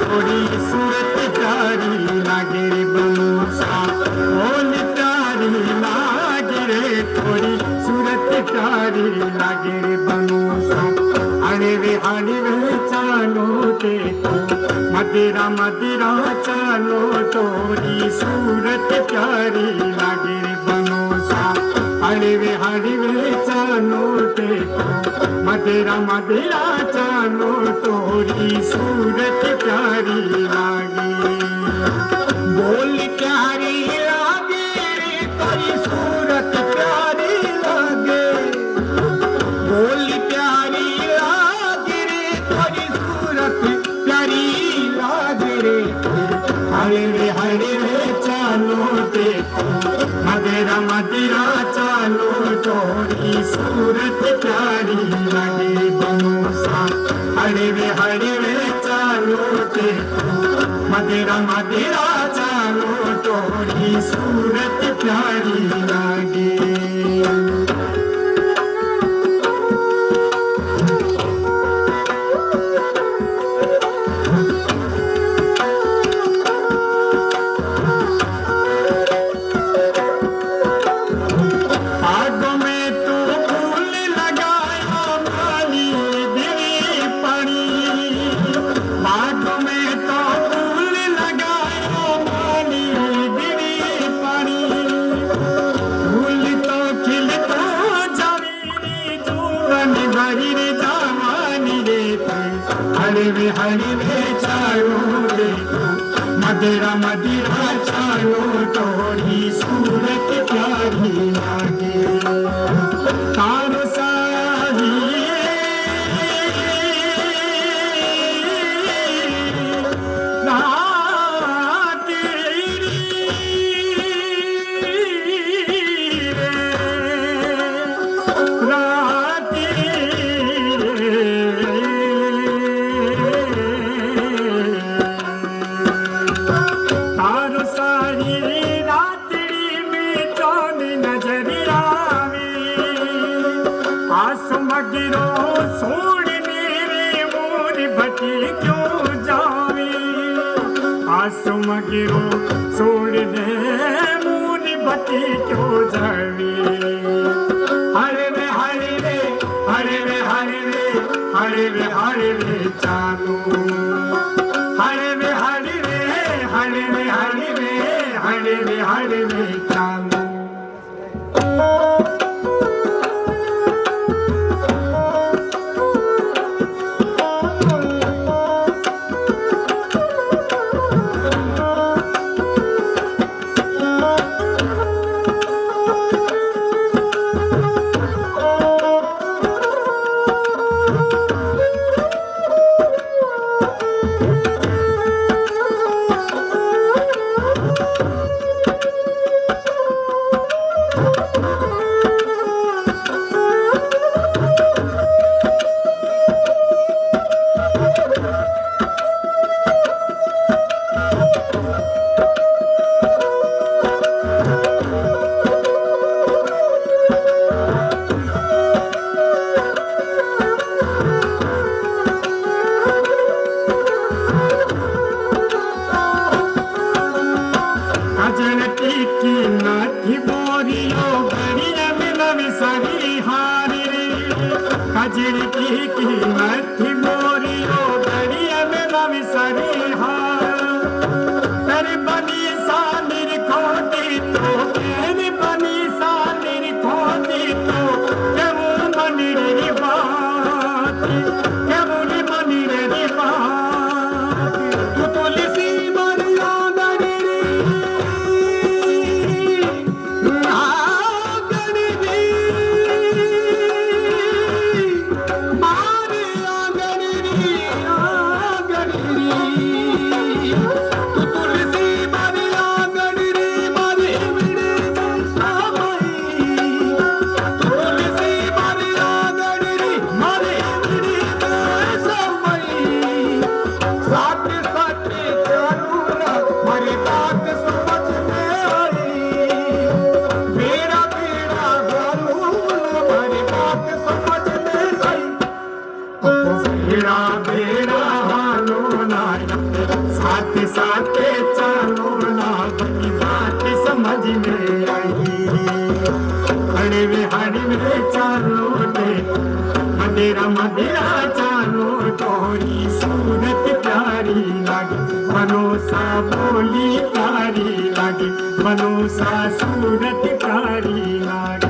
थोड़ी सूरत प्यारी लागे रे बनूसा बोली प्यारी लागे रे थोड़ी सूरत प्यारी लागे रे बनूसा हरे वे चालो देखो मदिरा मदिरा चालो थोड़ी सूरत प्यारी लागे रे बनूसा हरे वे चालो देखो मदिरा मदिरा चालो तोरी सूरत प्यारी लागे बोल प्यारी लागे रे तेरी सूरत प्यारी लागे बोल प्यारी लागे रे तेरी सूरत प्यारी लागे रे हरे रे चालो देखो मदिरा मदिरा चालो तोरी सूरत प्यारी लागे बनूसा हरे वे चालो देखो मदिरा मदिरा चालो तोरी सूरत प्यारी लागे हरे वे चालो देखो मदिरा मदिरा चालो तोरी सूरत प्यारी लागे तारो साही मगिरो सोड़ मेरे मोर भटी क्यों जावे आसो मगिरो सोड़ दे मोर भटी क्यों जावे हरे वे चालो हरे वे चालो कजरी की मथी मोरियो घड़िया में नवी सरी तेरी बनी सा मेरी खोती तो तेरी बनी सा मेरी खोती तो केवल बनी रे बात केवल बनी रे बात तू तो लिसी मरिया नरी मार में आई हड़वे हड़वे चालो ते मदेरा मदेरा चालो तोरी सूरत प्यारी लागे मनोसा बोली प्यारी लागे मनोसा सूरत प्यारी लागे